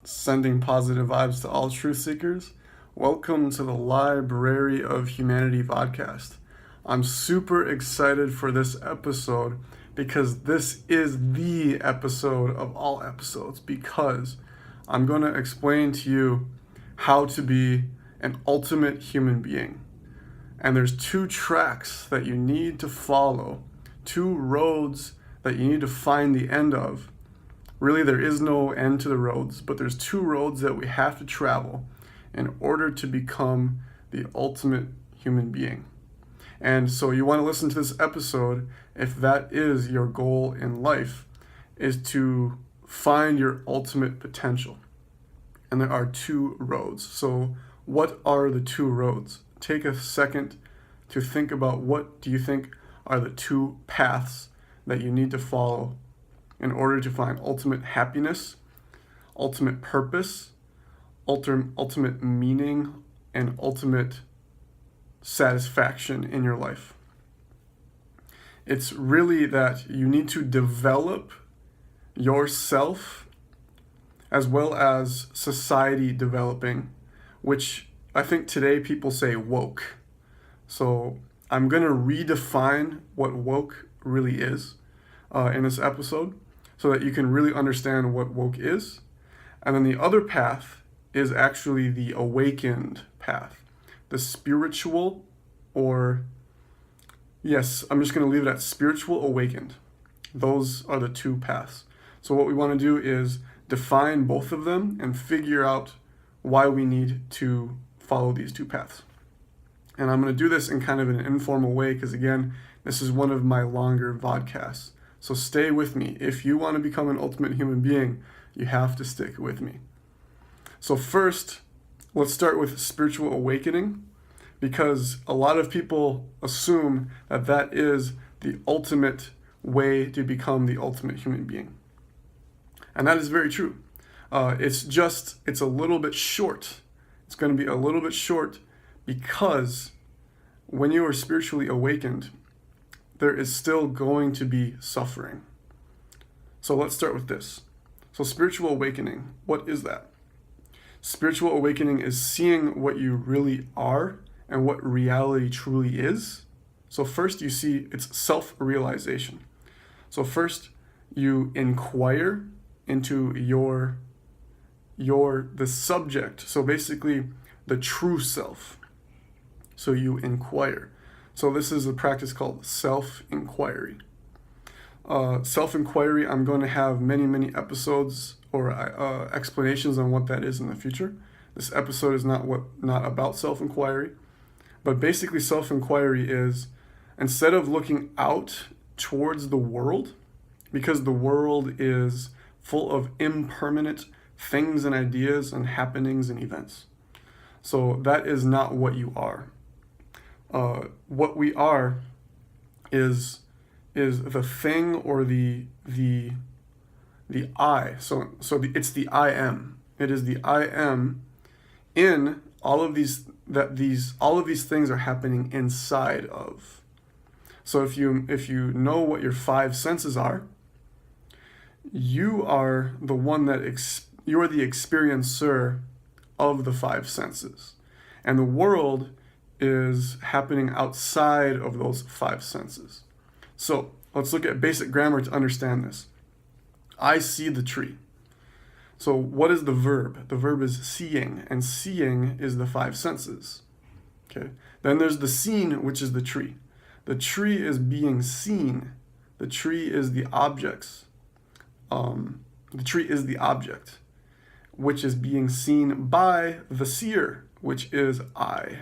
sending positive vibes to all truth seekers. Welcome to the Library of Humanity podcast. I'm super excited for this episode because this is the episode of all episodes because I'm going to explain to you how to be an ultimate human being. And there's two tracks that you need to follow, two roads that you need to find the end of. Really, there is no end to the roads, but there's two roads that we have to travel in order to become the ultimate human being. And so you want to listen to this episode if that is your goal in life, is to find your ultimate potential. And there are two roads. So what are the two roads? Take a second to think about what do you think are the two paths that you need to follow in order to find ultimate happiness, ultimate purpose, ultimate meaning, and ultimate satisfaction in your life. It's really that you need to develop yourself as well as society developing, which I think today people say woke. So I'm going to redefine what woke really is in this episode, so that you can really understand what woke is. And then the other path is actually the awakened path, the spiritual, or yes, I'm just going to leave it at spiritual awakened. Those are the two paths. So what we want to do is define both of them and figure out why we need to follow these two paths. And I'm going to do this in kind of an informal way because, again, this is one of my longer vodcasts. So stay with me. If you want to become an ultimate human being, you have to stick with me. So first, let's start with spiritual awakening, because a lot of people assume that that is the ultimate way to become the ultimate human being. And that is very true. It's a little bit short. It's going to be a little bit short because when you are spiritually awakened, there is still going to be suffering. So let's start with this. So spiritual awakening, what is that? Spiritual awakening is seeing what you really are and what reality truly is. So first you see it's self-realization. So first you inquire into the subject. So basically the true self. So you inquire. So this is a practice called self-inquiry. Self-inquiry, I'm going to have many episodes or explanations on what that is in the future. This episode is not about self-inquiry, but basically self-inquiry is, instead of looking out towards the world, because the world is full of impermanent things and ideas and happenings and events. So that is not what you are. What we are is the thing or the I. It's the I am. It is the I am in all of these things are happening inside of. So if you know what your five senses are, you are the one you are the experiencer of the five senses, and the world is happening outside of those five senses. So let's look at basic grammar to understand this. I see the tree. So what is the verb? The verb is seeing, and seeing is the five senses. Okay. Then there's the seen, which is the tree. The tree is being seen. The tree is the objects. The tree is the object, which is being seen by the seer, which is I.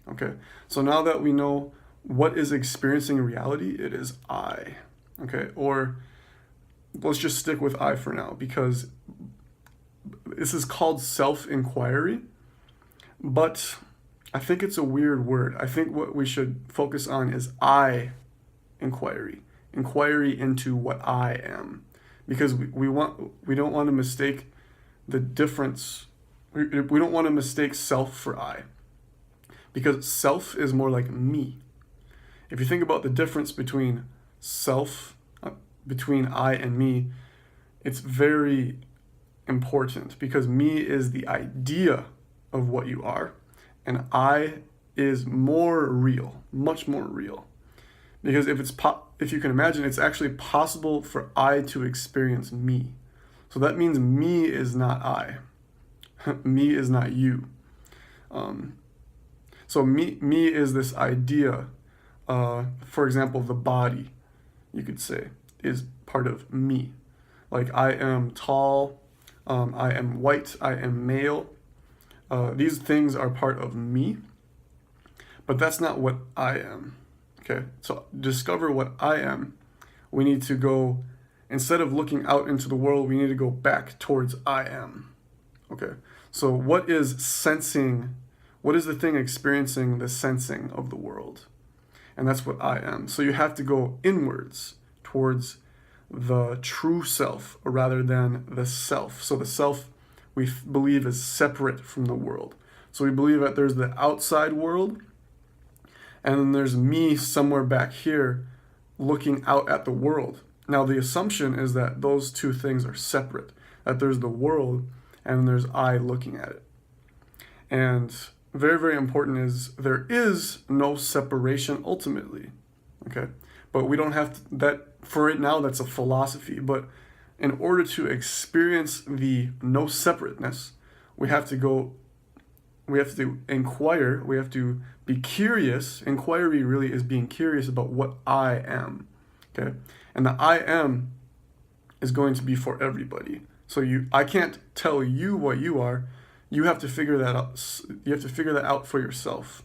Okay, so now that we know what is experiencing reality, it is I. Okay, or let's just stick with I for now, because this is called self-inquiry, but I think it's a weird word. I think what we should focus on is I inquiry into what I am, because we don't want to mistake the difference. We don't want to mistake self for I, because self is more like me. If you think about the difference between between I and me, it's very important because me is the idea of what you are, and I is more real, much more real. Because if you can imagine, it's actually possible for I to experience me. So that means me is not I. Me is not you. So me is this idea. For example, the body, you could say, is part of me. Like I am tall, I am white, I am male. These things are part of me, but that's not what I am. Okay, so discover what I am. We need to go, instead of looking out into the world, we need to go back towards I am. Okay, so what is sensing? What is the thing experiencing the sensing of the world? And that's what I am. So you have to go inwards towards the true self rather than the self. So the self we believe is separate from the world. So we believe that there's the outside world, and then there's me somewhere back here looking out at the world. Now the assumption is that those two things are separate, that there's the world and there's I looking at it. And very, very important is there is no separation ultimately. Okay? But we don't have to, that for right now, that's a philosophy. But in order to experience the no separateness, we have to inquire, we have to be curious. Inquiry really is being curious about what I am. Okay? And the I am is going to be for everybody. So I can't tell you what you are. You have to figure that out. You have to figure that out for yourself.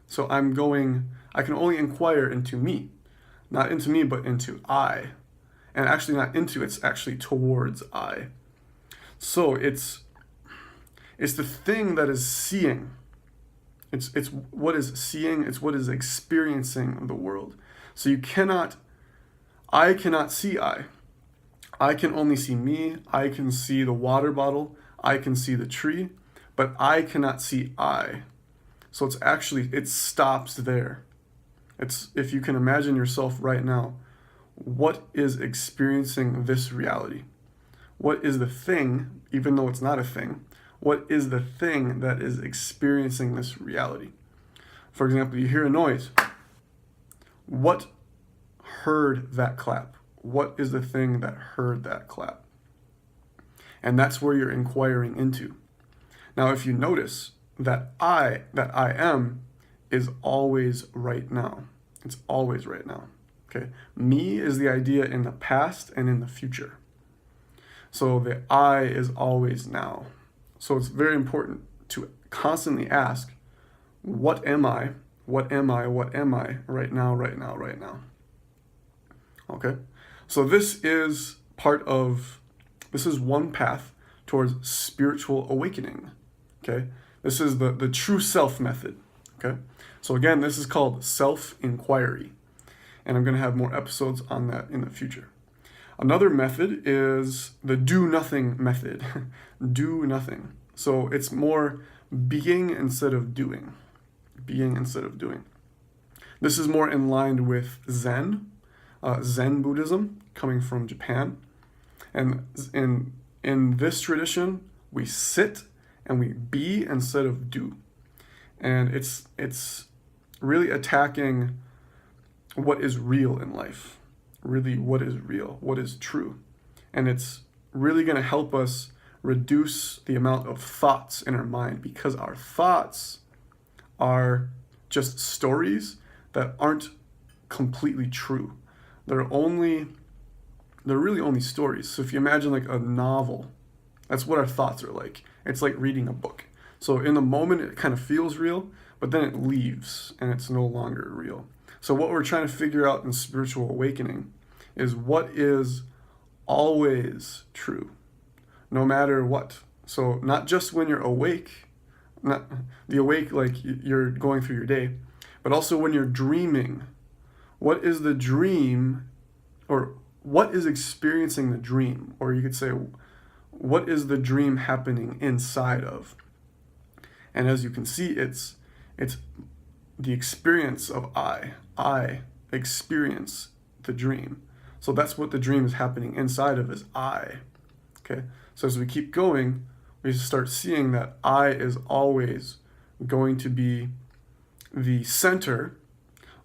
So I can only inquire into me. Not into me, but into I. And actually not into, it's actually towards I. So it's the thing that is seeing. It's what is seeing, it's what is experiencing the world. So I cannot see I. I can only see me, I can see the water bottle, I can see the tree, but I cannot see I. So it stops there. If you can imagine yourself right now, what is experiencing this reality? What is the thing, even though it's not a thing, what is the thing that is experiencing this reality? For example, you hear a noise. What heard that clap? What is the thing that heard that clap? And that's where you're inquiring into. Now, if you notice that I am is always right now. It's always right now. Okay? Me is the idea in the past and in the future. So the I is always now. So it's very important to constantly ask, what am I? What am I? What am I right now, right now, right now? Okay? So this is one path towards spiritual awakening. Okay? This is the true self method. Okay? So again, this is called self-inquiry. And I'm going to have more episodes on that in the future. Another method is the do nothing method. Do nothing. So it's more being instead of doing. Being instead of doing. This is more in line with Zen. Zen Buddhism, coming from Japan. And in this tradition, we sit and we be instead of do. And it's really attacking what is real in life. Really, what is real, what is true. And it's really going to help us reduce the amount of thoughts in our mind, because our thoughts are just stories that aren't completely true. They're really only stories. So if you imagine like a novel, that's what our thoughts are like. It's like reading a book. So in the moment, it kind of feels real, but then it leaves and it's no longer real. So what we're trying to figure out in spiritual awakening is what is always true, no matter what. So not just when you're awake, not the awake like you're going through your day, but also when you're dreaming. What is the dream, or what is experiencing the dream? Or you could say, what is the dream happening inside of? And as you can see, it's the experience of I. I experience the dream. So that's what the dream is happening inside of, is I. Okay? So as we keep going, we start seeing that I is always going to be the center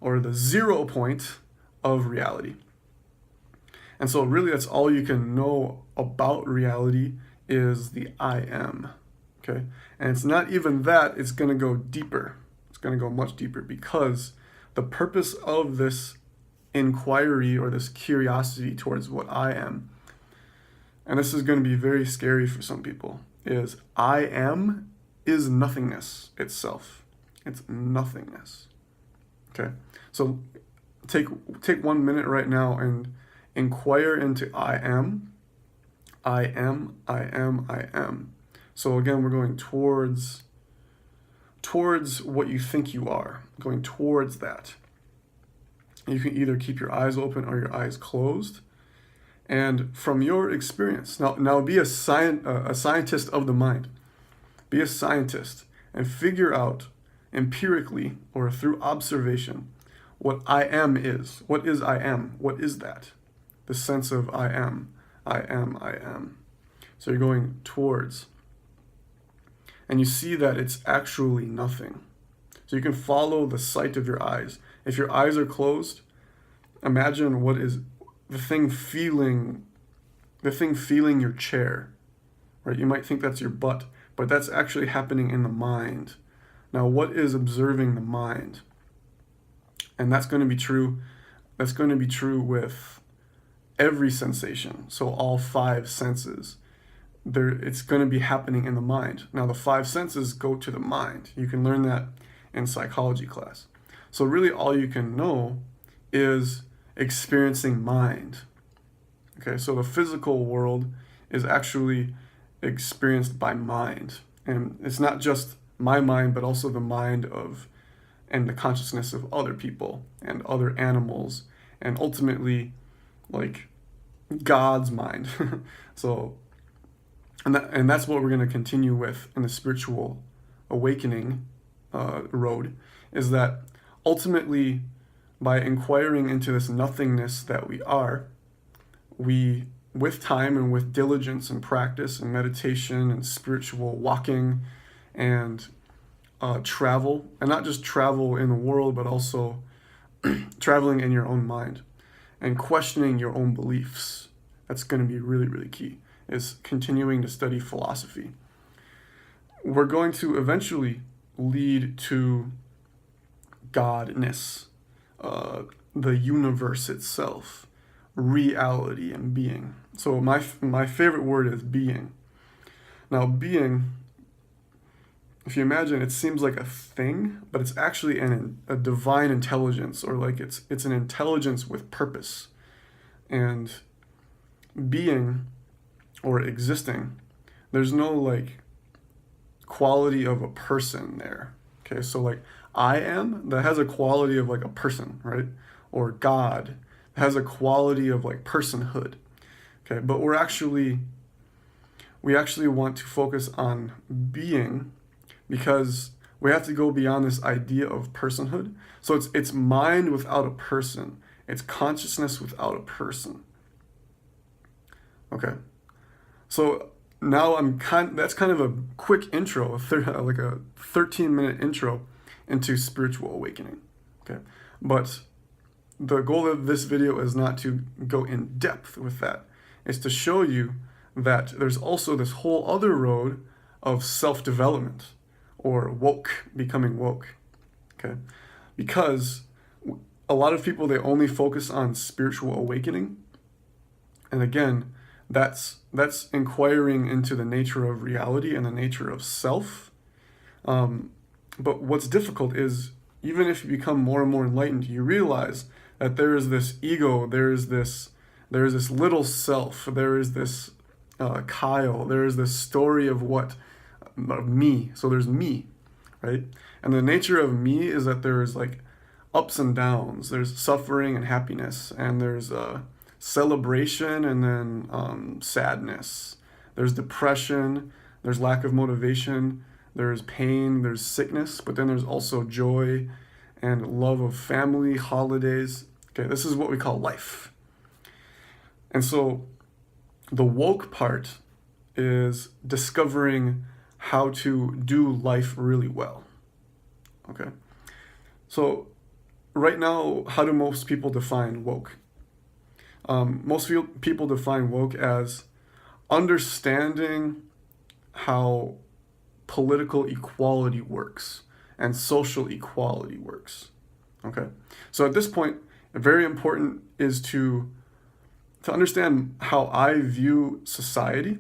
or the 0 point of reality. And so really that's all you can know about reality is the I am. Okay? And it's not even that, it's going to go deeper. It's going to go much deeper, because the purpose of this inquiry or this curiosity towards what I am, and this is going to be very scary for some people, is I am is nothingness itself. It's nothingness. Okay? So take 1 minute right now and inquire into I am. I am, I am, I am. So again, we're going towards what you think you are, going towards that. You can either keep your eyes open or your eyes closed. And from your experience, now be a scientist of the mind. Be a scientist and figure out empirically or through observation what I am is. What is I am? What is that? The sense of I am, I am, I am. So you're going towards. And you see that it's actually nothing. So you can follow the sight of your eyes. If your eyes are closed, imagine what is the thing feeling your chair, right? You might think that's your butt, but that's actually happening in the mind. Now, what is observing the mind? And that's going to be true. That's going to be true with every sensation. So all 5 senses. It's going to be happening in the mind. Now, the 5 senses go to the mind. You can learn that in psychology class. So really all you can know is experiencing mind. Okay, so the physical world is actually experienced by mind. And it's not just my mind, but also the mind of and the consciousness of other people and other animals, and ultimately like God's mind. So and that's what we're going to continue with in the spiritual awakening road, is that ultimately by inquiring into this nothingness that we are, we, with time and with diligence and practice and meditation and spiritual walking and travel, and not just travel in the world, but also traveling in your own mind and questioning your own beliefs. That's going to be really, really key, is continuing to study philosophy. We're going to eventually lead to Godness, the universe itself, reality and being. So my favorite word is being. Now, being, if you imagine, it seems like a thing, but it's actually a divine intelligence, or like it's an intelligence with purpose. And being or existing, there's no like quality of a person there. Okay, so like I am, that has a quality of like a person, right? Or God has a quality of like personhood. Okay, but we actually want to focus on being, because we have to go beyond this idea of personhood. So it's mind without a person. It's consciousness without a person. Okay. So now that's kind of a quick intro, like a 13-minute intro into spiritual awakening. Okay. But the goal of this video is not to go in depth with that. It's to show you that there's also this whole other road of self-development, or woke, becoming woke. Okay. Because a lot of people, they only focus on spiritual awakening. And again, that's inquiring into the nature of reality and the nature of self. But what's difficult is, even if you become more and more enlightened, you realize that there is this ego, there is this little self, there is this Kyle, there is this story of me. So there's me, right? And the nature of me is that there's like ups and downs. There's suffering and happiness, and there's celebration, and then sadness. There's depression, there's lack of motivation, there's pain, there's sickness, but then there's also joy and love of family, holidays. Okay, this is what we call life. And so the woke part is discovering how to do life really well. Okay. So right now, how do most people define woke? Most people define woke as understanding how political equality works and social equality works. Okay. So at this point, very important is to understand how I view society.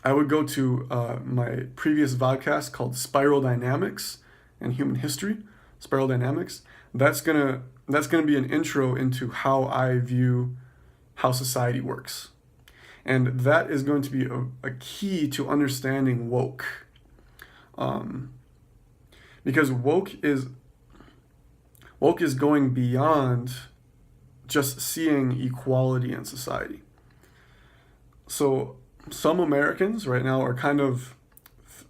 I would go to my previous vodcast called Spiral Dynamics and Human History. Spiral Dynamics. That's gonna be an intro into how I view how society works, and that is going to be a key to understanding woke, because woke is going beyond just seeing equality in society. So some Americans right now are kind of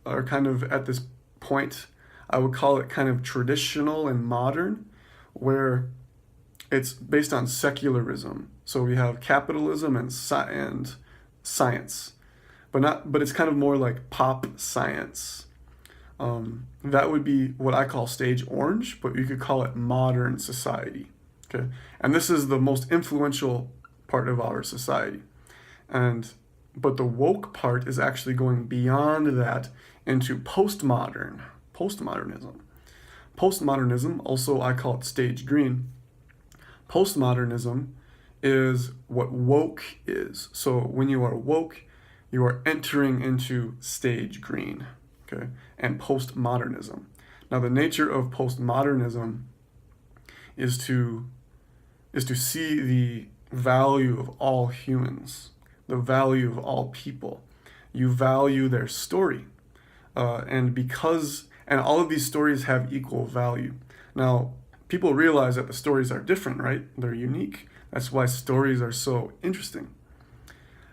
at this point, I would call it kind of traditional and modern, where it's based on secularism. So we have capitalism and science, but it's kind of more like pop science. That would be what I call stage orange, but you could call it modern society. Okay, and this is the most influential part of our society, but the woke part is actually going beyond that into postmodernism. Postmodernism, also I call it stage green. Postmodernism is what woke is. So when you are woke, you are entering into stage green, okay? And postmodernism. Now the nature of postmodernism is to see the value of all humans, the value of all people. You value their story, and all of these stories have equal value. Now, people realize that the stories are different, right? They're unique. That's why stories are so interesting.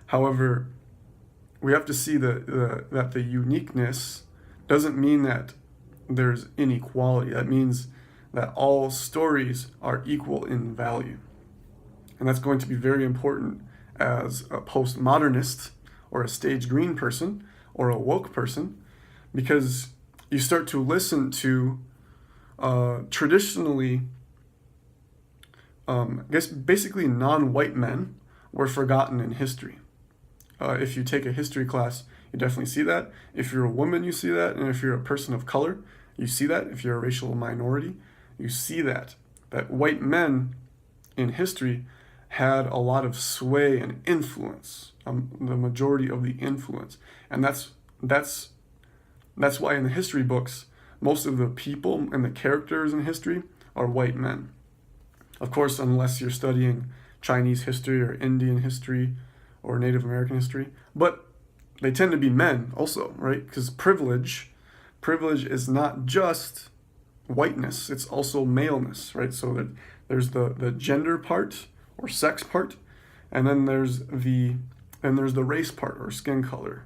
However, we have to see that the uniqueness doesn't mean that there's inequality. That means that all stories are equal in value. And that's going to be very important as a postmodernist or a stage green person or a woke person, because you start to listen to traditionally, I guess basically non-white men were forgotten in history. If you take a history class, you definitely see that. If you're a woman, you see that. And if you're a person of color, you see that. If you're a racial minority, you see that white men in history had a lot of sway and influence, the majority of the influence. And that's why in the history books, most of the people and the characters in history are white men. Of course, unless you're studying Chinese history or Indian history or Native American history, but they tend to be men also, right? Because privilege is not just whiteness, it's also maleness, right? So that there's the gender part or sex part, and then there's the race part or skin color.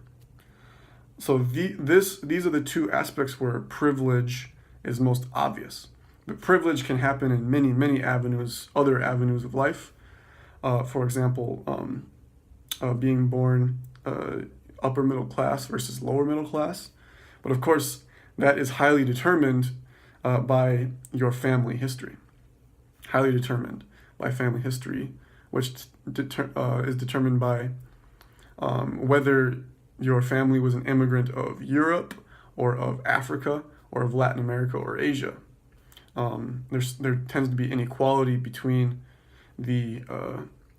So these are the two aspects where privilege is most obvious. But privilege can happen in many avenues, other avenues of life. For example, being born upper middle class versus lower middle class. But of course, that is highly determined by your family history. Highly determined by family history, which is determined by whether your family was an immigrant of Europe or of Africa or of Latin America or Asia. There tends to be inequality between the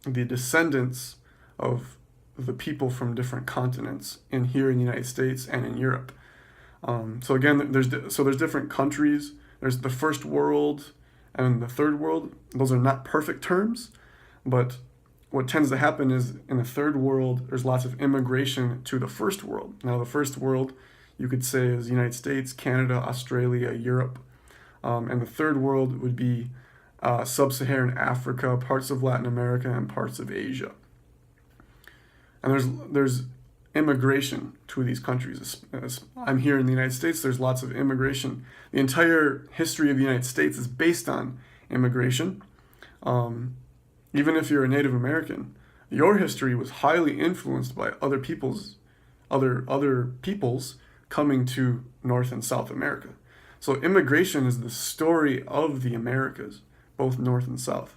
descendants of the people from different continents here in the United States and in Europe. So again, there's different countries. There's the first world and the third world. Those are not perfect terms, but what tends to happen is in the third world, there's lots of immigration to the first world. Now, the first world, you could say, is the United States, Canada, Australia, Europe. And the third world would be sub-Saharan Africa, parts of Latin America, and parts of Asia. And there's immigration to these countries. As I'm here in the United States, there's lots of immigration. The entire history of the United States is based on immigration. Even if you're a Native American, your history was highly influenced by other people's other peoples coming to North and South America. So immigration is the story of the Americas, both North and South.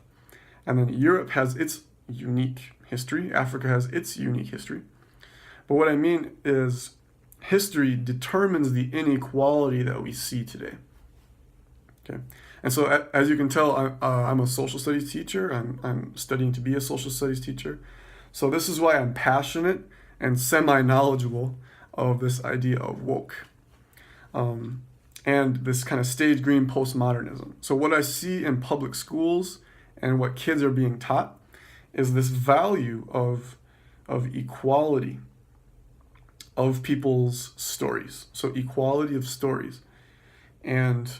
And then Europe has its unique history. Africa has its unique history. But what I mean is history determines the inequality that we see today. Okay, and so as you can tell, I'm a social studies teacher. I'm studying to be a social studies teacher. So this is why I'm passionate and semi-knowledgeable of this idea of woke, and this kind of stage green postmodernism. So what I see in public schools and what kids are being taught is this value of equality of people's stories. So equality of stories. And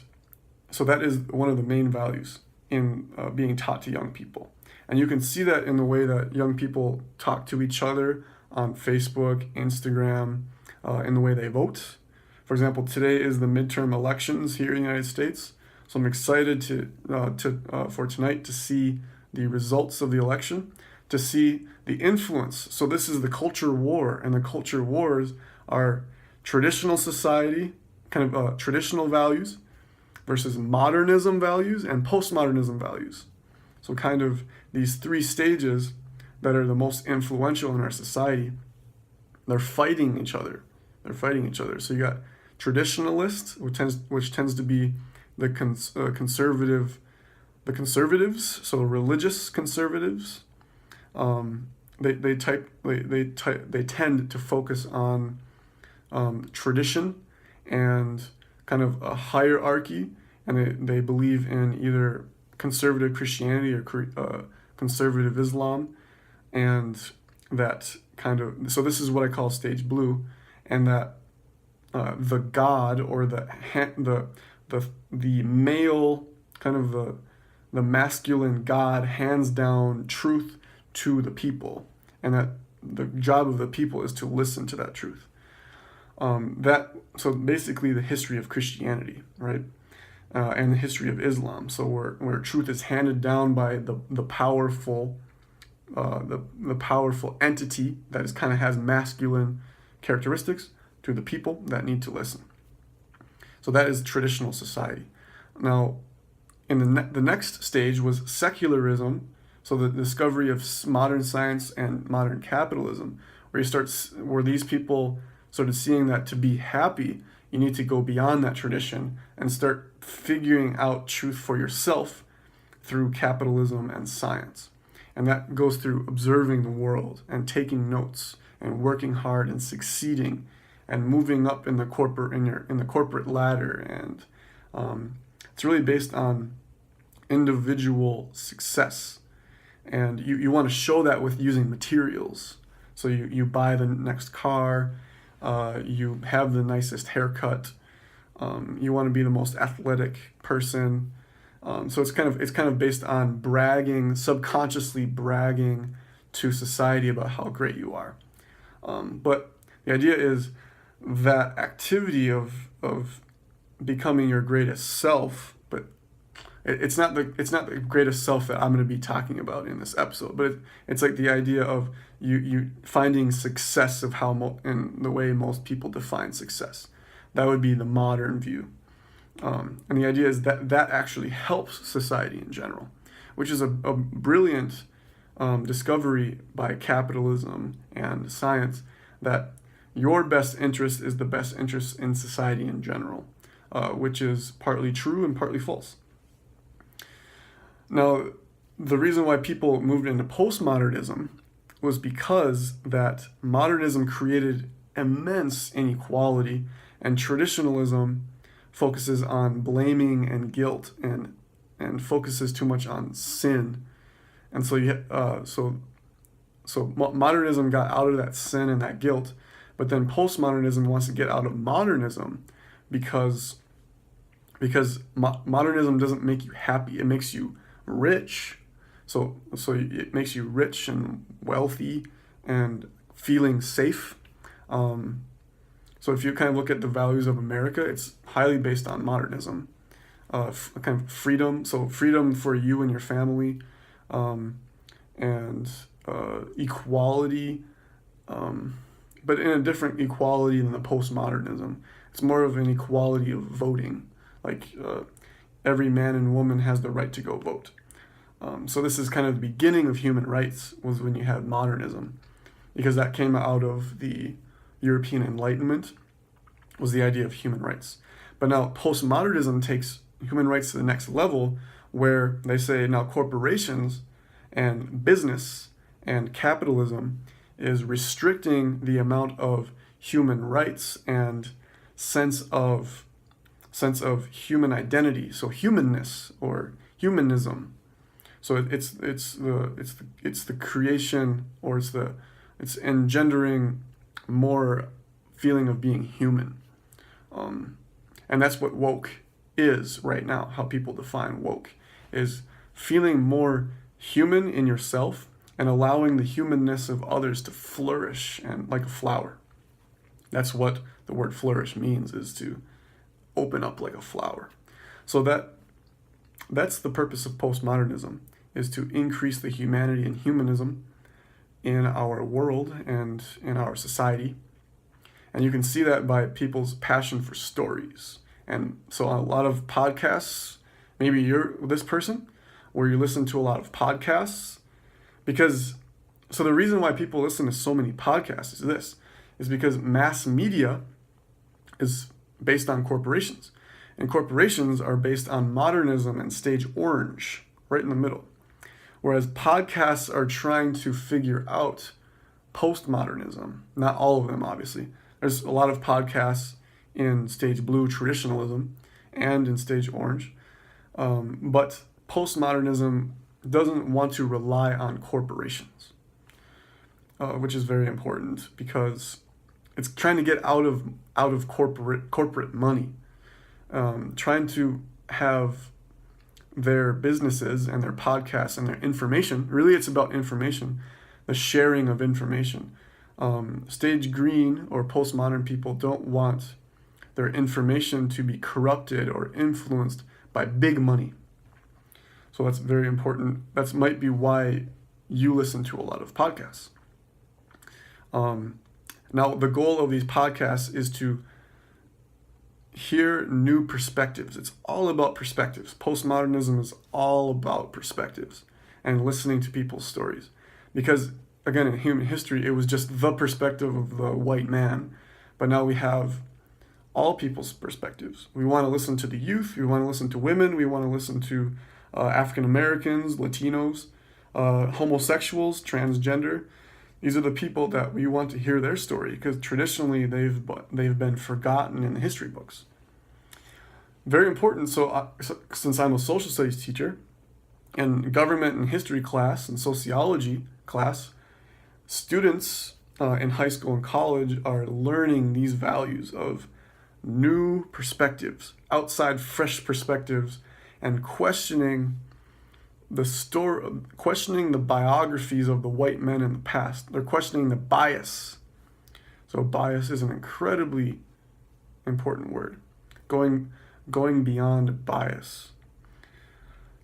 so that is one of the main values in being taught to young people. And you can see that in the way that young people talk to each other on Facebook, Instagram, in the way they vote. For example, today is the midterm elections here in the United States. So I'm excited for tonight to see the results of the election, to see the influence. So this is the culture war, and the culture wars are traditional society, kind of traditional values, versus modernism values and postmodernism values. So kind of these three stages that are the most influential in our society, they're fighting each other. So you got traditionalists, which tends to be the conservatives, so religious conservatives. They tend to focus on tradition and kind of a hierarchy, and they believe in either conservative Christianity or conservative Islam, and that kind of, so this is what I call stage blue, and that the God or the male, kind of the masculine God hands down truth to the people, and that the job of the people is to listen to that truth. So basically the history of Christianity, right? And the history of Islam. So where truth is handed down by the powerful, the powerful entity that is kind of has masculine characteristics to the people that need to listen. So that is traditional society. Now, in the next stage was secularism. So the discovery of modern science and modern capitalism, where these people started seeing that to be happy, you need to go beyond that tradition and start figuring out truth for yourself through capitalism and science. And that goes through observing the world and taking notes and working hard and succeeding and moving up in the corporate ladder. And it's really based on individual success. And you want to show that with using materials. So you buy the next car, you have the nicest haircut, you want to be the most athletic person. So it's kind of based on bragging, subconsciously bragging to society about how great you are. But the idea is that activity of becoming your greatest self, but it's not the greatest self that I'm going to be talking about in this episode. But it's like the idea of you finding success of in the way most people define success. That would be the modern view. And the idea is that actually helps society in general, which is a brilliant discovery by capitalism and science, that your best interest is the best interest in society in general, which is partly true and partly false. Now, the reason why people moved into postmodernism was because that modernism created immense inequality, and traditionalism focuses on blaming and guilt and focuses too much on sin. And so modernism got out of that sin and that guilt, but then postmodernism wants to get out of modernism because modernism doesn't make you happy. It makes you rich. So it makes you rich and wealthy and feeling safe. So if you kind of look at the values of America, it's highly based on modernism, kind of freedom. So freedom for you and your family, and equality, but in a different equality than the postmodernism. It's more of an equality of voting, like every man and woman has the right to go vote. So this is kind of the beginning of human rights, was when you had modernism, because that came out of the European Enlightenment, was the idea of human rights. But now postmodernism takes human rights to the next level, where they say now corporations and business and capitalism is restricting the amount of human rights and sense of human identity, so humanness or humanism. So it's the creation, or it's engendering more feeling of being human, and that's what woke is right now. How people define woke is feeling more human in yourself and allowing the humanness of others to flourish, and like a flower. That's what the word flourish means, is to open up like a flower. So that's the purpose of postmodernism, is to increase the humanity and humanism in our world and in our society. And you can see that by people's passion for stories. And so a lot of podcasts, maybe you're this person, where you listen to a lot of podcasts, so the reason why people listen to so many podcasts is because mass media is based on corporations. And corporations are based on modernism and stage orange, right in the middle. Whereas podcasts are trying to figure out postmodernism. Not all of them, obviously. There's a lot of podcasts in stage blue traditionalism and in stage orange. But postmodernism doesn't want to rely on corporations, which is very important, because it's trying to get out of corporate money, trying to have their businesses and their podcasts and their information. Really, it's about information, the sharing of information. Stage green or postmodern people don't want their information to be corrupted or influenced by big money. So that's very important. That might be why you listen to a lot of podcasts. Now, the goal of these podcasts is to hear new perspectives. It's all about perspectives. Postmodernism is all about perspectives and listening to people's stories. Because, again, in human history, it was just the perspective of the white man. But now we have all people's perspectives. We want to listen to the youth. We want to listen to women. We want to listen to African Americans, Latinos, homosexuals, transgender. These are the people that we want to hear their story, because traditionally they've been forgotten in the history books. Very important. So since I'm a social studies teacher, in government and history class and sociology class, students in high school and college are learning these values of new perspectives, outside fresh perspectives, and questioning the biographies of the white men in the past. They're questioning the bias. So bias is an incredibly important word. Going beyond bias.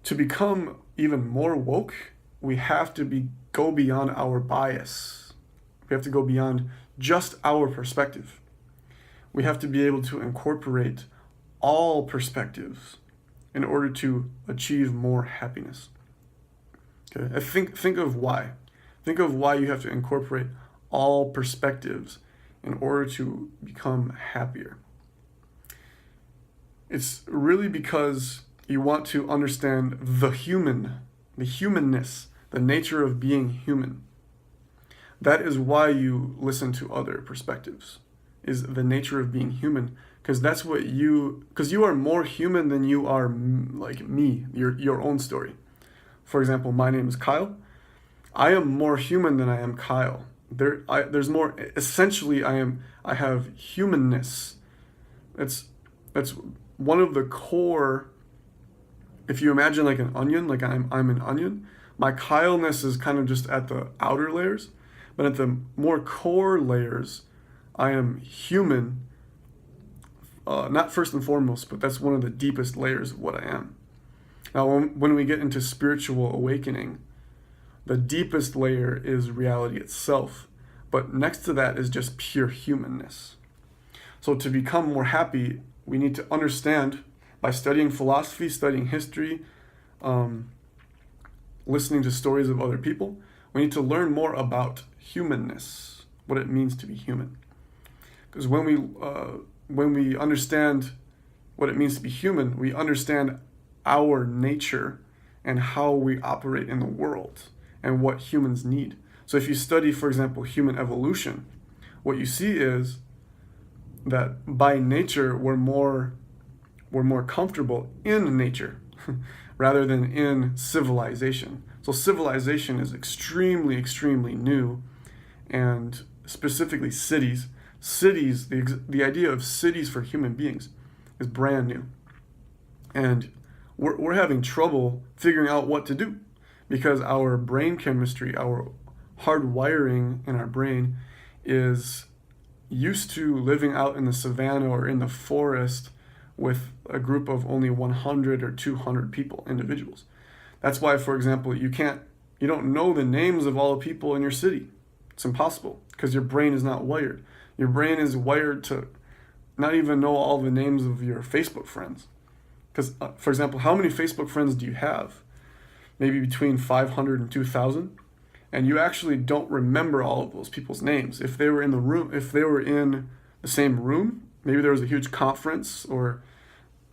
To become even more woke, we have to go beyond our bias. We have to go beyond just our perspective. We have to be able to incorporate all perspectives in order to achieve more happiness. Okay, think of why. Think of why you have to incorporate all perspectives in order to become happier. It's really because you want to understand the humanness, the nature of being human. That is why you listen to other perspectives, is the nature of being human. Because you are more human than you are like me, your own story. For example, my name is Kyle. I am more human than I am Kyle. There's more. Essentially, I have humanness. That's one of the core. If you imagine like an onion, like I'm an onion. My Kyle-ness is kind of just at the outer layers, but at the more core layers, I am human. Not first and foremost, but that's one of the deepest layers of what I am. Now, when we get into spiritual awakening, the deepest layer is reality itself. But next to that is just pure humanness. So to become more happy, we need to understand by studying philosophy, studying history, listening to stories of other people, we need to learn more about humanness, what it means to be human. Because when we understand what it means to be human, we understand our nature and how we operate in the world and what humans need. So if you study, for example, human evolution, what you see is that by nature we're more comfortable in nature rather than in civilization. So civilization is extremely new, and specifically cities. Cities, the idea of cities for human beings is brand new. And we're having trouble figuring out what to do because our brain chemistry, our hard wiring in our brain is used to living out in the savannah or in the forest with a group of only 100 or 200 people, individuals. That's why, for example, you don't know the names of all the people in your city. It's impossible because your brain is not wired. Your brain is wired to not even know all the names of your Facebook friends. Because, for example, how many Facebook friends do you have? Maybe between 500 and 2,000. And you actually don't remember all of those people's names. If they were in the same room, maybe there was a huge conference or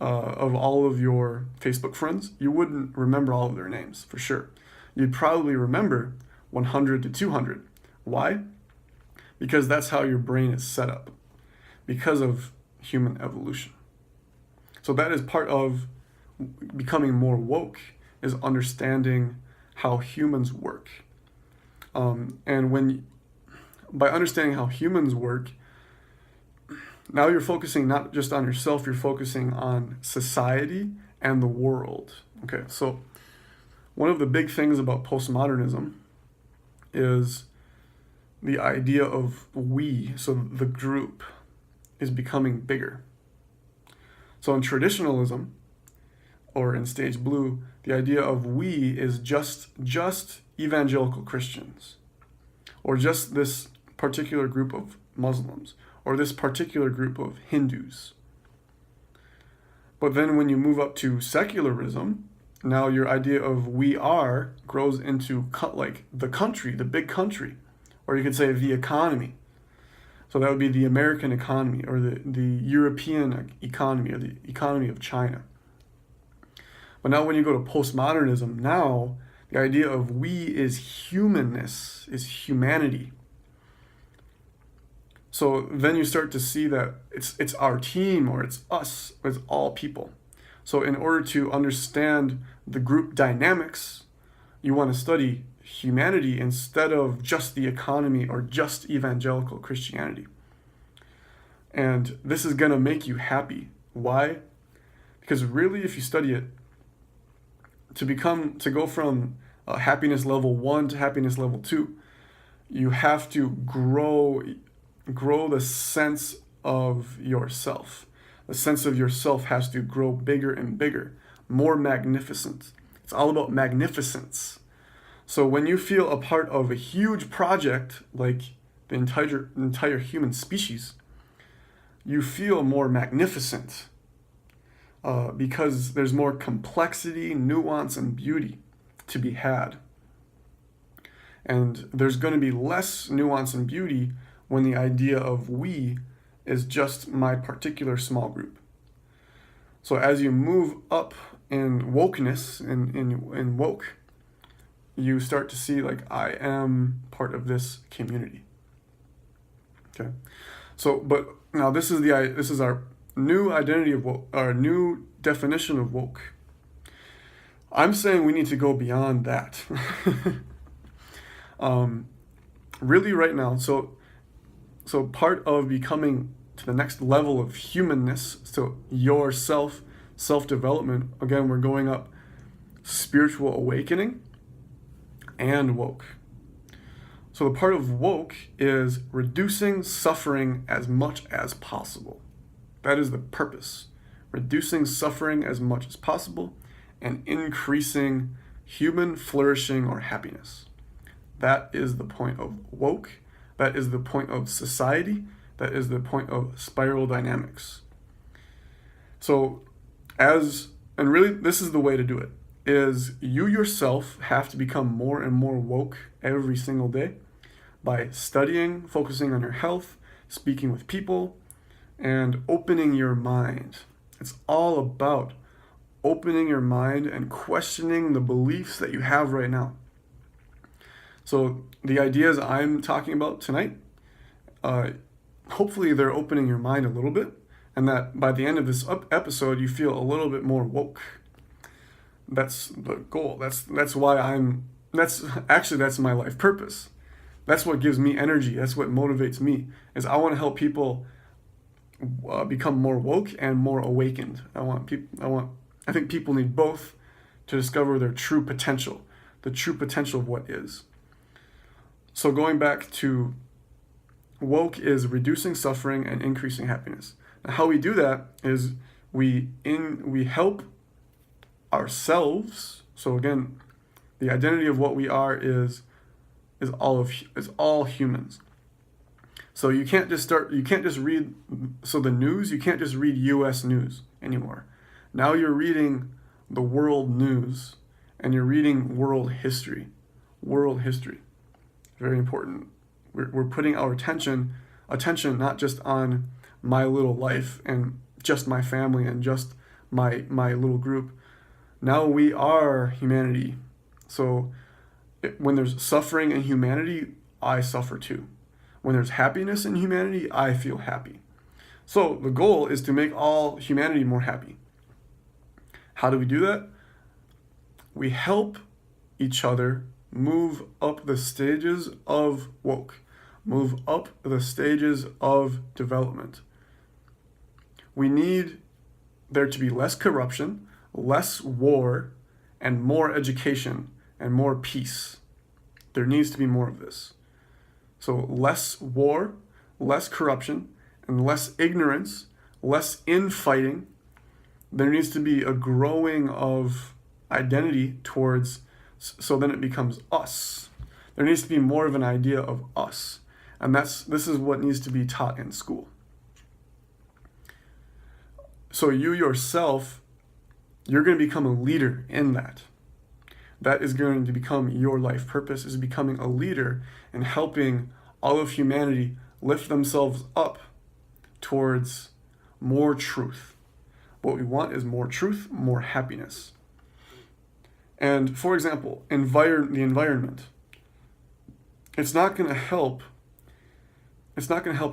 of all of your Facebook friends, you wouldn't remember all of their names for sure. You'd probably remember 100 to 200. Why? Because that's how your brain is set up, because of human evolution. So that is part of becoming more woke, is understanding how humans work. And by understanding how humans work, now you're focusing not just on yourself, you're focusing on society and the world. Okay, so one of the big things about postmodernism is the idea of we, so the group, is becoming bigger. So in traditionalism, or in Stage Blue, the idea of we is just evangelical Christians, or just this particular group of Muslims, or this particular group of Hindus. But then when you move up to secularism, now your idea of we are grows into like the country, the big country, or you could say the economy. So that would be the American economy, or the European economy, or the economy of China. But now when you go to postmodernism, now the idea of we is humanness, is humanity. So then you start to see that it's our team, or it's us, it's all people. So in order to understand the group dynamics, you want to study humanity instead of just the economy or just evangelical Christianity. And this is going to make you happy. Why? Because really, if you study it, to go from happiness level 1 to happiness level 2, you have to grow the sense of yourself. The sense of yourself has to grow bigger and bigger, more magnificent. It's all about magnificence. So when you feel a part of a huge project like the entire human species, you feel more magnificent because there's more complexity, nuance, and beauty to be had. And there's going to be less nuance and beauty when the idea of we is just my particular small group. So as you move up in wokeness, in woke, you start to see like, I am part of this community. Okay, so but now this is our new identity of woke, our new definition of woke. I'm saying we need to go beyond that. Really, right now, so part of becoming to the next level of humanness, so your self-development, again, we're going up spiritual awakening and woke. So the part of woke is reducing suffering as much as possible. That is the purpose. Reducing suffering as much as possible and increasing human flourishing or happiness. That is the point of woke. That is the point of society. That is the point of spiral dynamics. So and really this is the way to do it, is you yourself have to become more and more woke every single day by studying, focusing on your health, speaking with people, and opening your mind. It's all about opening your mind and questioning the beliefs that you have right now. So the ideas I'm talking about tonight, hopefully they're opening your mind a little bit, and that by the end of this episode you feel a little bit more woke. That's the goal. That's why that's my life purpose. That's what gives me energy. That's what motivates me, is I want to help people become more woke and more awakened. I think people need both to discover their true potential, the true potential of what is. So going back to woke is reducing suffering and increasing happiness. Now, how we do that is we help ourselves. So again, the identity of what we are is all humans. So you can't just read the news, you can't just read US news anymore. Now you're reading the world news, and you're reading world history. Very important. We're putting our attention not just on my little life and just my family and just my little group. Now we are humanity. So when there's suffering in humanity, I suffer too. When there's happiness in humanity, I feel happy. So the goal is to make all humanity more happy. How do we do that? We help each other move up the stages of woke, move up the stages of development. We need there to be less corruption, less war, and more education and more peace. There needs to be more of this. So less war, less corruption, and less ignorance, less infighting. There needs to be a growing of identity towards, so then it becomes us. There needs to be more of an idea of us. And this is what needs to be taught in school. So you yourself, you're going to become a leader in that. That is going to become your life purpose, is becoming a leader and helping all of humanity lift themselves up towards more truth. What we want is more truth, more happiness. And for example, the environment. It's not going to help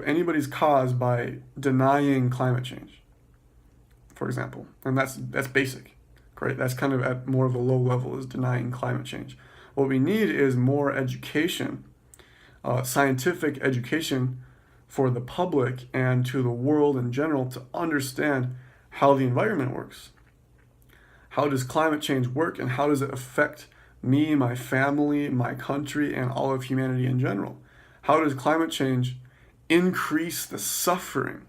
anybody's cause by denying climate change, for example. And that's basic, right? That's kind of at more of a low level, is denying climate change. What we need is more education, scientific education for the public and to the world in general to understand how the environment works. How does climate change work, and how does it affect me, my family, my country, and all of humanity in general? How does climate change increase the suffering,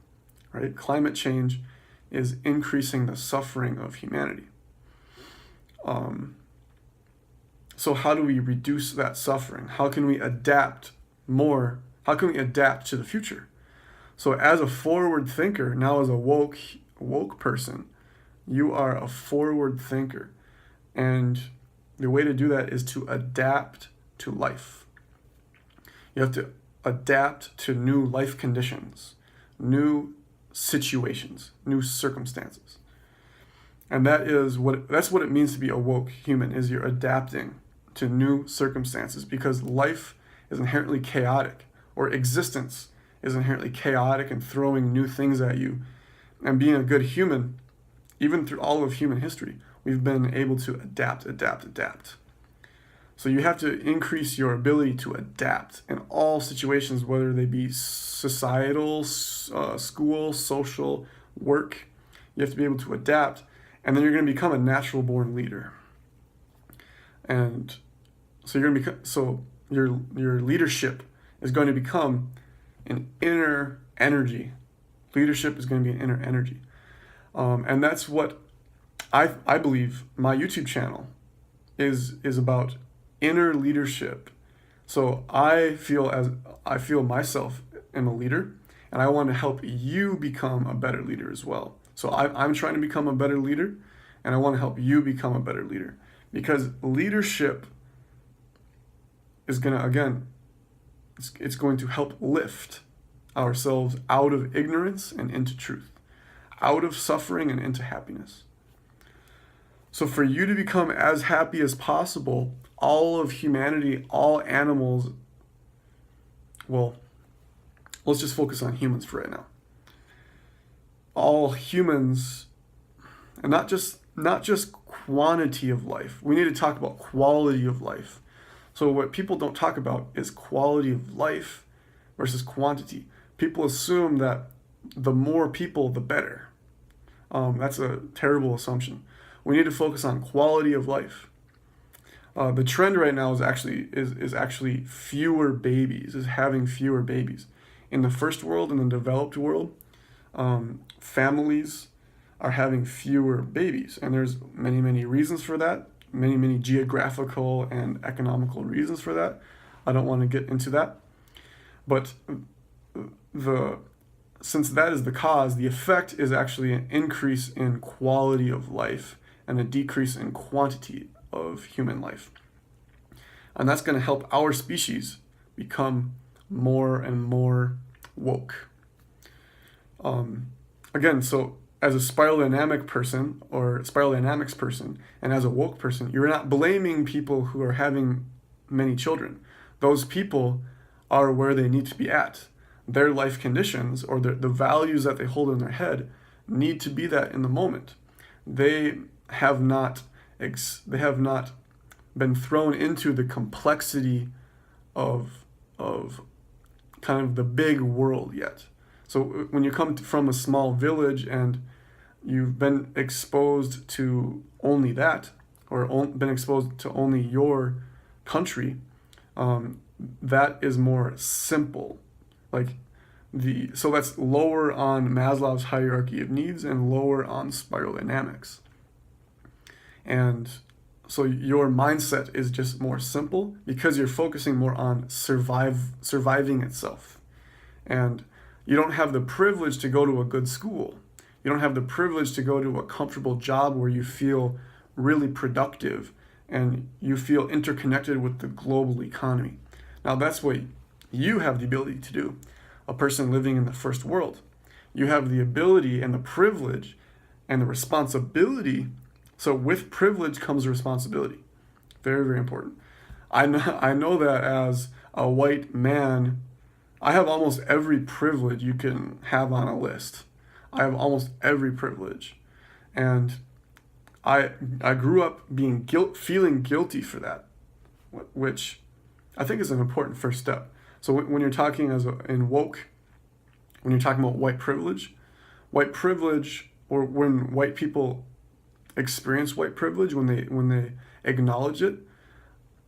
right? Climate change is increasing the suffering of humanity. So how do we reduce that suffering? How can we adapt more? How can we adapt to the future? So as a forward thinker, now as a woke person, you are a forward thinker. And the way to do that is to adapt to life. You have to adapt to new life conditions, new situations, new circumstances. And that's what it means to be a woke human, is you're adapting to new circumstances, because life is inherently chaotic, or existence is inherently chaotic and throwing new things at you. And being a good human, even through all of human history, we've been able to adapt. So you have to increase your ability to adapt in all situations, whether they be societal, school, social, work. You have to be able to adapt, and then you're going to become a natural born leader. And so your leadership is going to become an inner energy. Leadership is going to be an inner energy. And that's what I believe my YouTube channel is about. Inner leadership, So I feel myself am a leader, and I want to help you become a better leader as well. So I'm trying to become a better leader, and I want to help you become a better leader, because leadership is going to, again, it's going to help lift ourselves out of ignorance and into truth, out of suffering and into happiness. So for you to become as happy as possible, all of humanity, all animals, well, let's just focus on humans for right now. All humans, and not just quantity of life. We need to talk about quality of life. So what people don't talk about is quality of life versus quantity. People assume that the more people, the better. That's a terrible assumption. We need to focus on quality of life. The trend right now is actually fewer babies, is having fewer babies. In the first world, in the developed world, families are having fewer babies, and there's many reasons for that, many geographical and economical reasons for that. I don't want to get into that, but since that is the cause, the effect is actually an increase in quality of life and a decrease in quantity of human life. And that's going to help our species become more and more woke. Again, so as a spiral dynamics person, and as a woke person, you're not blaming people who are having many children. Those people are where they need to be at. Their life conditions, or the values that they hold in their head, need to be that in the moment. They have not been thrown into the complexity of kind of the big world yet. So when you come from a small village and you've been exposed to only that, or been exposed to only your country, that is more simple. So that's lower on Maslow's hierarchy of needs and lower on spiral dynamics. And so your mindset is just more simple because you're focusing more on surviving itself. And you don't have the privilege to go to a good school. You don't have the privilege to go to a comfortable job where you feel really productive and you feel interconnected with the global economy. Now that's what you have the ability to do. A person living in the first world, you have the ability and the privilege and the responsibility. So with privilege comes responsibility. Very important. I know that as a white man, I have almost every privilege you can have on a list. I have almost every privilege. And I grew up feeling guilty for that, which I think is an important first step. So when you're talking when you're talking about white privilege, or when white people experience white privilege, when they acknowledge it,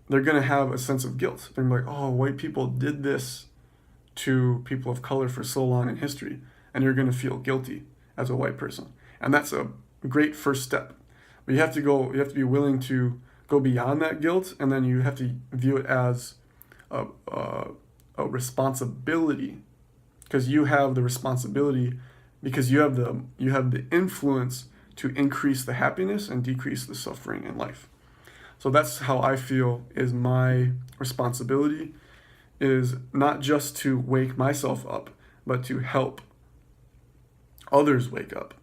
they're going to have a sense of guilt. They're going to be like, oh, white people did this to people of color for so long in history, and you're going to feel guilty as a white person. And that's a great first step. But you have to be willing to go beyond that guilt, and then you have to view it as a responsibility, because you have the responsibility, because you have the influence to increase the happiness and decrease the suffering in life. So that's how I feel is my responsibility, is not just to wake myself up, but to help others wake up.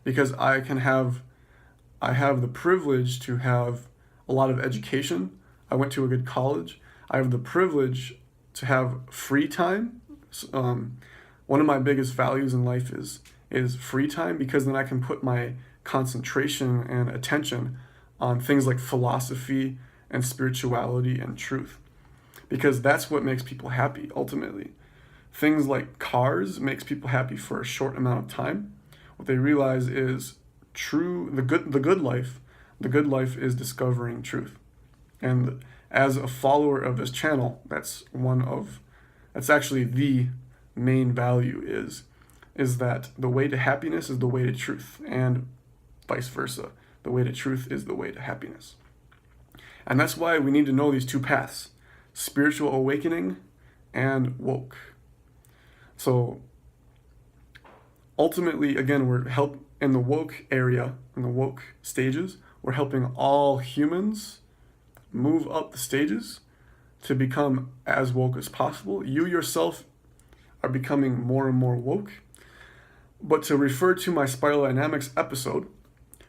Because I have the privilege to have a lot of education. I went to a good college. I have the privilege to have free time. One of my biggest values in life is free time, because then I can put my concentration and attention on things like philosophy and spirituality and truth, because that's what makes people happy ultimately. Things like cars makes people happy for a short amount of time. What they realize is the good life is discovering truth. And as a follower of this channel, that's actually the main value is that the way to happiness is the way to truth, and vice versa. The way to truth is the way to happiness. And that's why we need to know these two paths. spiritual awakening, and woke. So ultimately, again, we're in the woke area, in the woke stages, we're helping all humans move up the stages to become as woke as possible. You yourself are becoming more and more woke. But to refer to my Spiral Dynamics episode,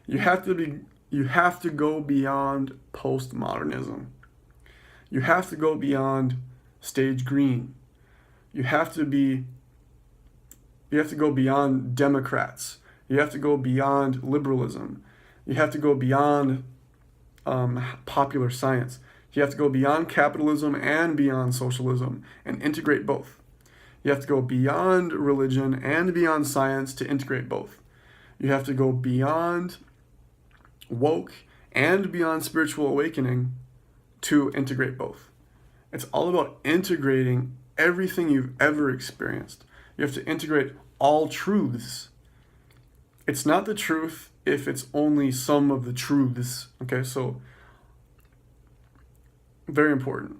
you have to go beyond postmodernism. You have to go beyond stage green. You have to go beyond Democrats. You have to go beyond liberalism. You have to go beyond popular science. You have to go beyond capitalism and beyond socialism and integrate both. You have to go beyond religion and beyond science to integrate both. You have to go beyond woke and beyond spiritual awakening to integrate both. It's all about integrating everything you've ever experienced. You have to integrate all truths. It's not the truth if it's only some of the truths. Okay, so very important.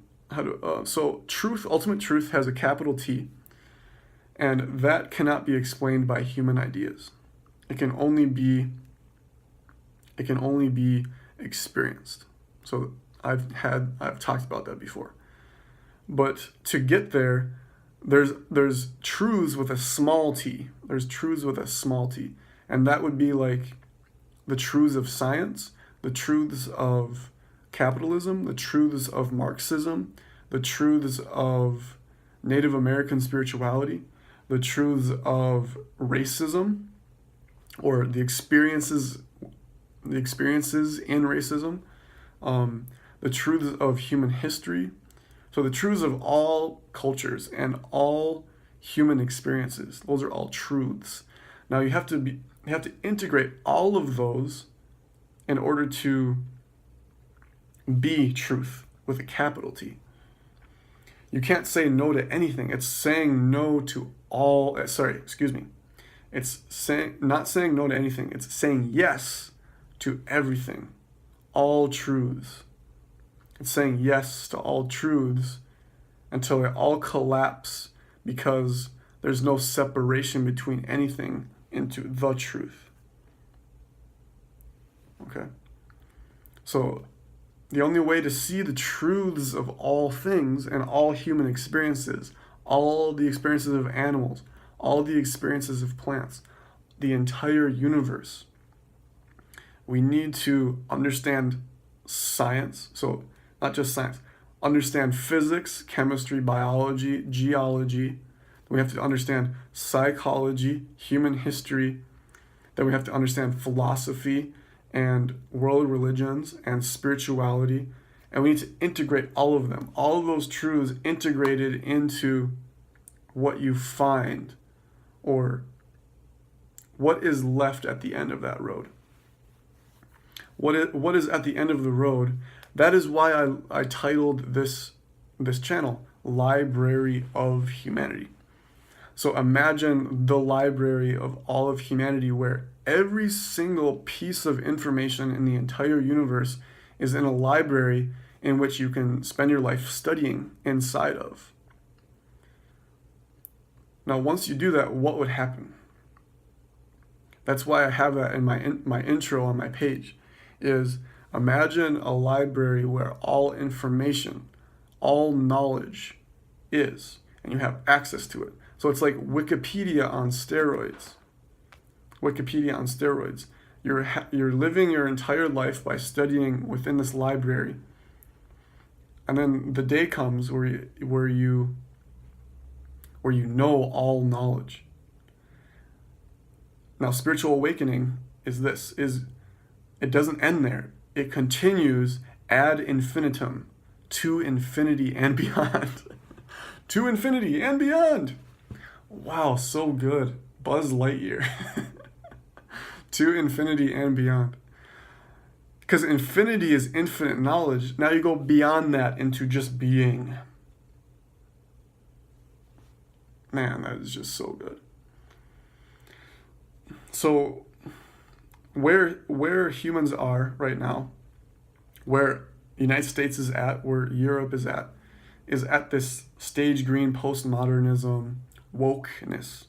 So truth, ultimate truth, has a capital T, and that cannot be explained by human ideas. It can only be experienced. So I've talked about that before. But to get there, there's truths with a small t. There's truths with a small t. And that would be like the truths of science, the truths of capitalism, the truths of Marxism, the truths of Native American spirituality, the truths of racism, or the experiences in racism, the truths of human history. So the truths of all cultures and all human experiences, those are all truths. Now you have to integrate all of those in order to be truth with a capital T. You can't say no to anything. It's saying no to all. It's not saying no to anything. It's saying yes to everything, all truths. It's saying yes to all truths until they all collapse because there's no separation between anything into the truth. Okay? So the only way to see the truths of all things and all human experiences, all the experiences of animals, all the experiences of plants, the entire universe, we need to understand science. So not just science, understand physics, chemistry, biology, geology. We have to understand psychology, human history. Then we have to understand philosophy and world religions and spirituality. And we need to integrate all of them, all of those truths integrated into what you find, or what is left at the end of that road. What is at the end of the road? That is why I titled this channel Library of Humanity. So imagine the library of all of humanity, where every single piece of information in the entire universe is in a library in which you can spend your life studying inside of. Now, once you do that, what would happen? That's why I have that in my intro on my page, is imagine a library where all information, all knowledge is, and you have access to it. So it's like Wikipedia on steroids. Wikipedia on steroids. You're living your entire life by studying within this library, and then the day comes where you know all knowledge. Now, spiritual awakening is it doesn't end there. It continues ad infinitum, to infinity and beyond. To infinity and beyond. Wow, so good. Buzz Lightyear. To infinity and beyond. Because infinity is infinite knowledge. Now you go beyond that into just being. Man, that is just so good. So where humans are right now, where the United States is at, where Europe is at, is at this stage green postmodernism wokeness.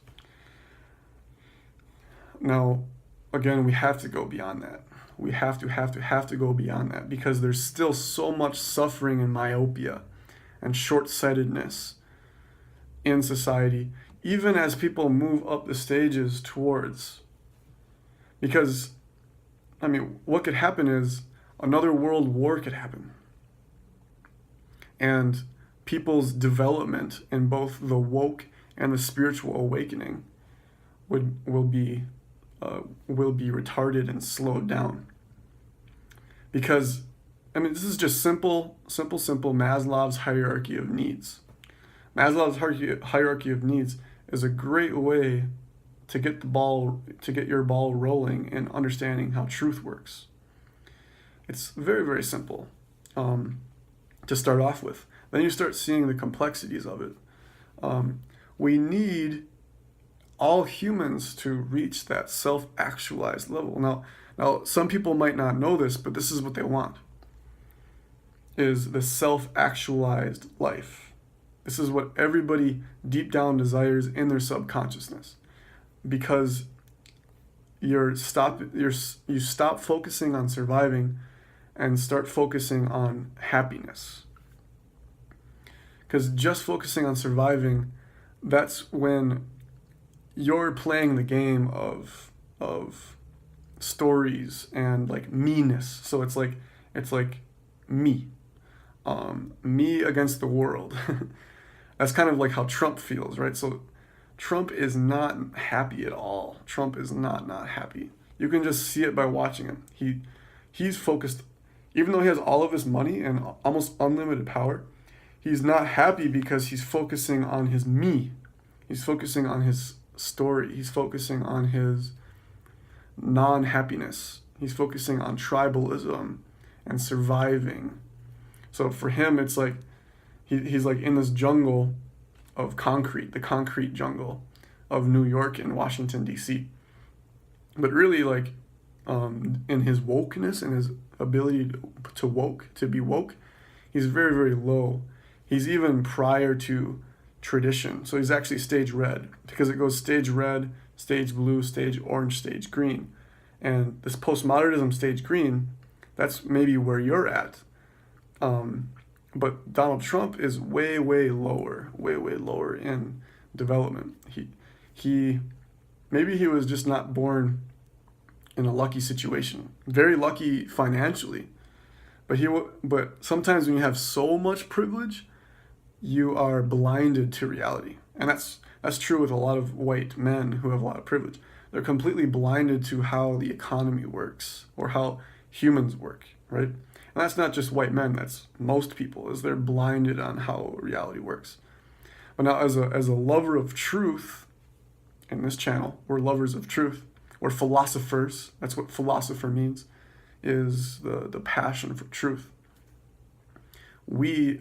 Now, again, we have to go beyond that. We have to go beyond that, because there's still so much suffering and myopia and short-sightedness in society, even as people move up the stages towards. Because, I mean, what could happen is another world war could happen. And people's development in both the woke and the spiritual awakening will be retarded and slowed down. Because, I mean, this is just simple Maslow's hierarchy of needs. Maslow's hierarchy of needs is a great way to get your ball rolling in understanding how truth works. It's very, very simple to start off with. Then you start seeing the complexities of it. We need all humans to reach that self-actualized level. Now, some people might not know this, but this is what they want, is the self-actualized life. This is what everybody deep down desires in their subconsciousness, because you stop focusing on surviving and start focusing on happiness. Because just focusing on surviving, that's when you're playing the game of stories and like me-ness. So it's like me against the world. That's kind of like how Trump feels, right? So Trump is not happy at all. Trump is not happy. You can just see it by watching him. He's focused, even though he has all of his money and almost unlimited power, he's not happy because he's focusing on his me. He's focusing on his story. He's focusing on his non-happiness. He's focusing on tribalism and surviving. So for him, it's like he's like in this jungle of concrete, the concrete jungle of New York and Washington, D.C. But really, like, in his wokeness and his ability to be woke, he's very, very low. He's even prior to tradition. So he's actually stage red, because it goes stage red, stage blue, stage orange, stage green. And this postmodernism stage green, that's maybe where you're at. But Donald Trump is way, way lower in development. He maybe he was just not born in a lucky situation. Very lucky financially. But sometimes when you have so much privilege, you are blinded to reality. And that's true with a lot of white men who have a lot of privilege. They're completely blinded to how the economy works or how humans work, right? And that's not just white men, that's most people, is they're blinded on how reality works. But now as a lover of truth, in this channel, we're lovers of truth. We're philosophers. That's what philosopher means, is the passion for truth. We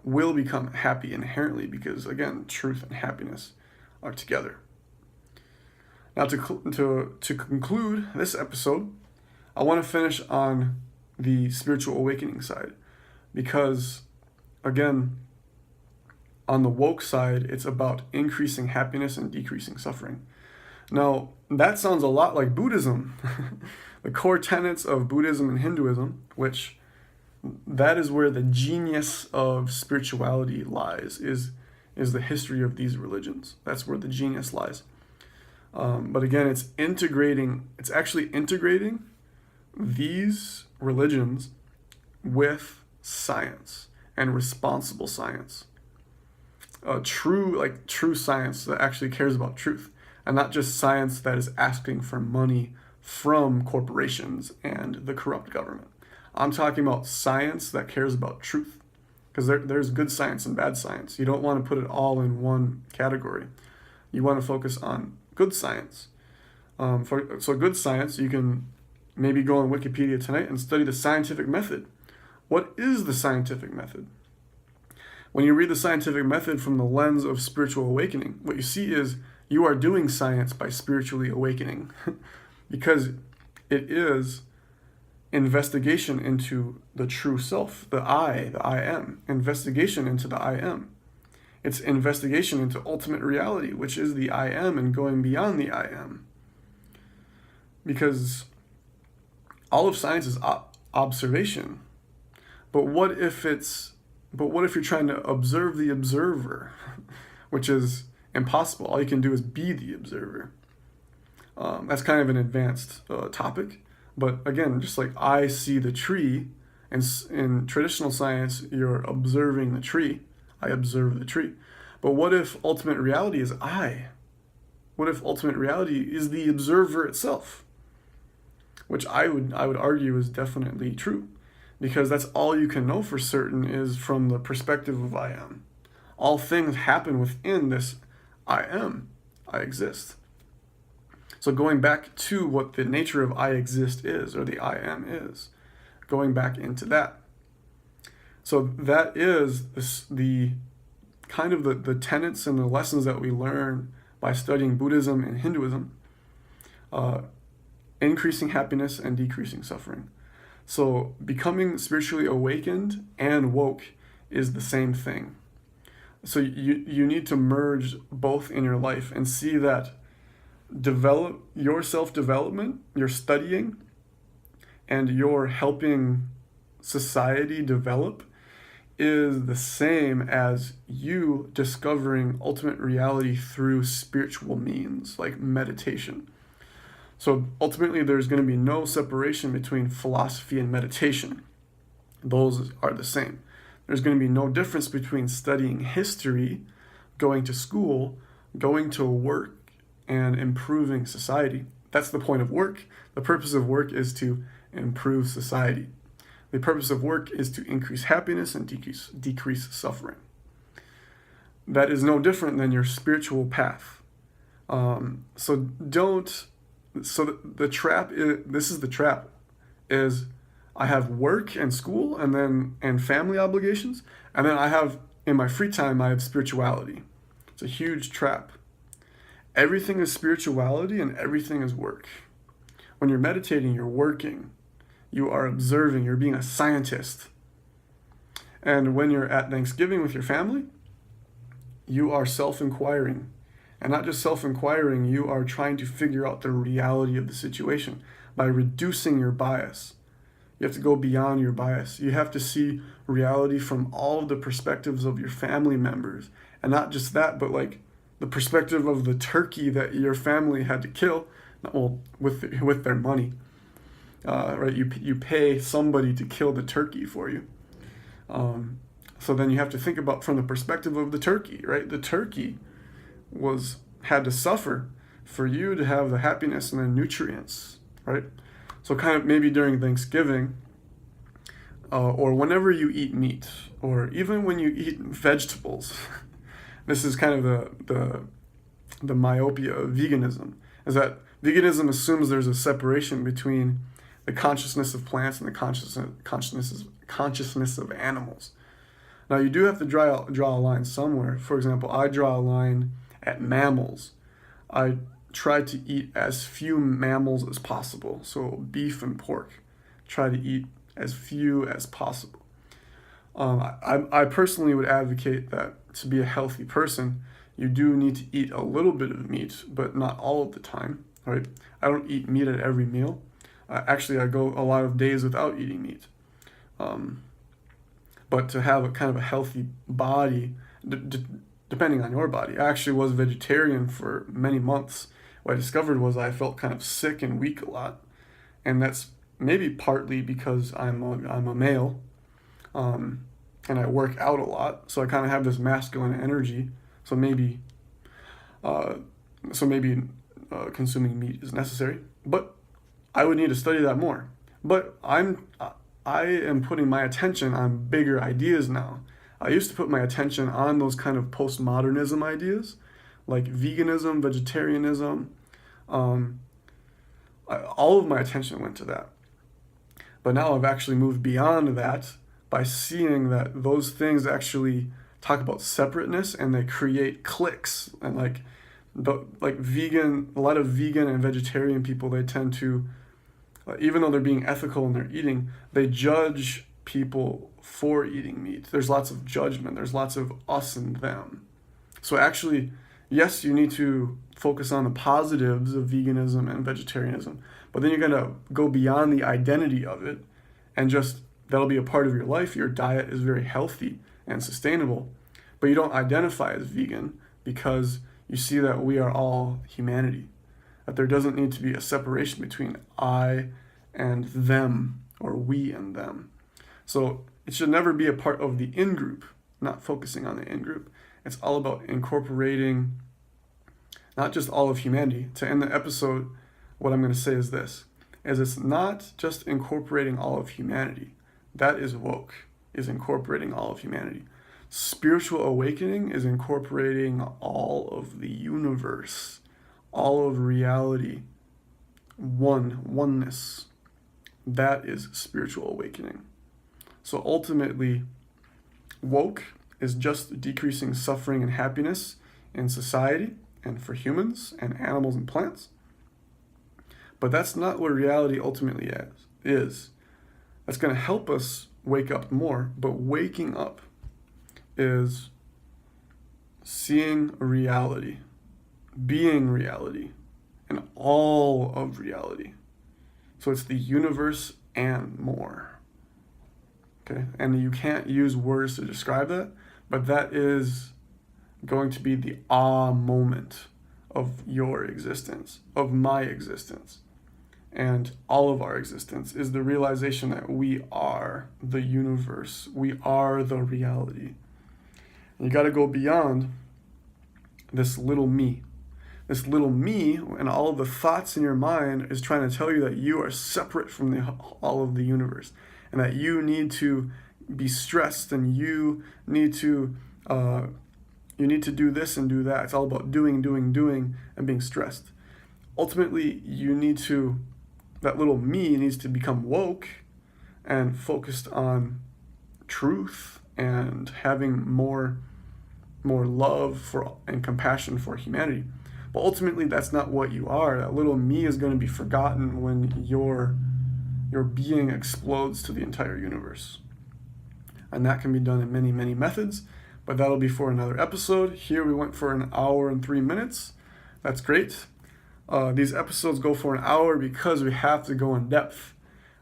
will become happy inherently because, again, truth and happiness are together. Now, to conclude this episode, I want to finish on the spiritual awakening side, because, again, on the woke side, it's about increasing happiness and decreasing suffering. Now, that sounds a lot like Buddhism. The core tenets of Buddhism and Hinduism, which that is where the genius of spirituality lies, is the history of these religions. That's where the genius lies. But again, it's actually integrating these religions with science and responsible science. True science that actually cares about truth, and not just science that is asking for money from corporations and the corrupt government. I'm talking about science that cares about truth, because there's good science and bad science. You don't want to put it all in one category. You want to focus on good science. So good science, you can maybe go on Wikipedia tonight and study the scientific method. What is the scientific method? When you read the scientific method from the lens of spiritual awakening, what you see is you are doing science by spiritually awakening, because it is investigation into the true self, the I am, investigation into the I am. It's investigation into ultimate reality, which is the I am, and going beyond the I am. Because all of science is observation. But what if you're trying to observe the observer, which is impossible? All you can do is be the observer. That's kind of an advanced topic. But again, just like I see the tree, and in traditional science, you're observing the tree. I observe the tree. But what if ultimate reality is I? What if ultimate reality is the observer itself? Which I would argue is definitely true, because that's all you can know for certain is from the perspective of I am. All things happen within this I am. I exist. So going back to what the nature of I exist is, or the I am is, going back into that. So that is the kind of the tenets and the lessons that we learn by studying Buddhism and Hinduism, increasing happiness and decreasing suffering. So becoming spiritually awakened and woke is the same thing. So you need to merge both in your life and see that your self-development, your studying, and your helping society develop is the same as you discovering ultimate reality through spiritual means, like meditation. So ultimately, there's going to be no separation between philosophy and meditation. Those are the same. There's going to be no difference between studying history, going to school, going to work, and improving society. That's the point of work. The purpose of work is to improve society. The purpose of work is to increase happiness and decrease suffering. That is no different than your spiritual path. So the trap is the trap is I have work and school and family obligations, and then I have in my free time I have spirituality. It's a huge trap. Everything is spirituality and everything is work. When you're meditating, you're working. You are observing, you're being a scientist. And when you're at Thanksgiving with your family, you are self-inquiring. And not just self-inquiring, you are trying to figure out the reality of the situation by reducing your bias. You have to go beyond your bias. You have to see reality from all of the perspectives of your family members. And not just that, but like the perspective of the turkey that your family had to kill, well, with their money. Right? You pay somebody to kill the turkey for you. So then you have to think about from the perspective of the turkey, right? The turkey had to suffer for you to have the happiness and the nutrients, right? So kind of maybe during Thanksgiving, or whenever you eat meat, or even when you eat vegetables, this is kind of the myopia of veganism, is that veganism assumes there's a separation between the consciousness of plants and the consciousness of animals. Now you do have to draw a line somewhere. For example, I draw a line at mammals. I try to eat as few mammals as possible. So beef and pork. Try to eat as few as possible. I personally would advocate that to be a healthy person, you do need to eat a little bit of meat, but not all of the time. Right? I don't eat meat at every meal. Actually, I go a lot of days without eating meat. But to have a kind of a healthy body, depending on your body. I actually was vegetarian for many months. What I discovered was I felt kind of sick and weak a lot. And that's maybe partly because I'm a male, and I work out a lot. So I kind of have this masculine energy. So maybe consuming meat is necessary. But I would need to study that more. But I am putting my attention on bigger ideas now. I used to put my attention on those kind of postmodernism ideas, like veganism, vegetarianism. All of my attention went to that. But now I've actually moved beyond that by seeing that those things actually talk about separateness and they create cliques. And a lot of vegan and vegetarian people, they tend to even though they're being ethical in their eating, they judge people for eating meat. There's lots of judgment. There's lots of us and them. So actually, yes, you need to focus on the positives of veganism and vegetarianism, but then you're going to go beyond the identity of it and just that'll be a part of your life. Your diet is very healthy and sustainable, but you don't identify as vegan because you see that we are all humanity, that there doesn't need to be a separation between I and them or we and them. So it should never be a part of the in-group, not focusing on the in-group. It's all about incorporating not just all of humanity. To end the episode, what I'm going to say is this, is it's not just incorporating all of humanity. That is woke, is incorporating all of humanity. Spiritual awakening is incorporating all of the universe, all of reality, oneness. That is spiritual awakening. So ultimately, woke is just decreasing suffering and happiness in society and for humans and animals and plants. But that's not what reality ultimately is. That's going to help us wake up more, but waking up is seeing reality, being reality, and all of reality. So it's the universe and more. Okay, and you can't use words to describe that, but that is going to be the moment of your existence, of my existence, and all of our existence is the realization that we are the universe, we are the reality. And you got to go beyond this little me. This little me and all of the thoughts in your mind is trying to tell you that you are separate from all of the universe, and that you need to be stressed, and you need to do this and do that. It's all about doing, and being stressed. Ultimately, that little me needs to become woke and focused on truth and having more love for and compassion for humanity. But ultimately, that's not what you are. That little me is going to be forgotten when your being explodes to the entire universe. And that can be done in many, many methods, but that'll be for another episode. Here we went for 1 hour and 3 minutes. That's great. These episodes go for 1 hour because we have to go in depth.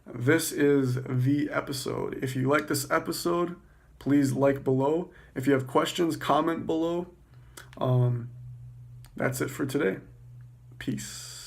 This is the episode. If you like this episode, please like below. If you have questions, comment below. That's it for today. Peace.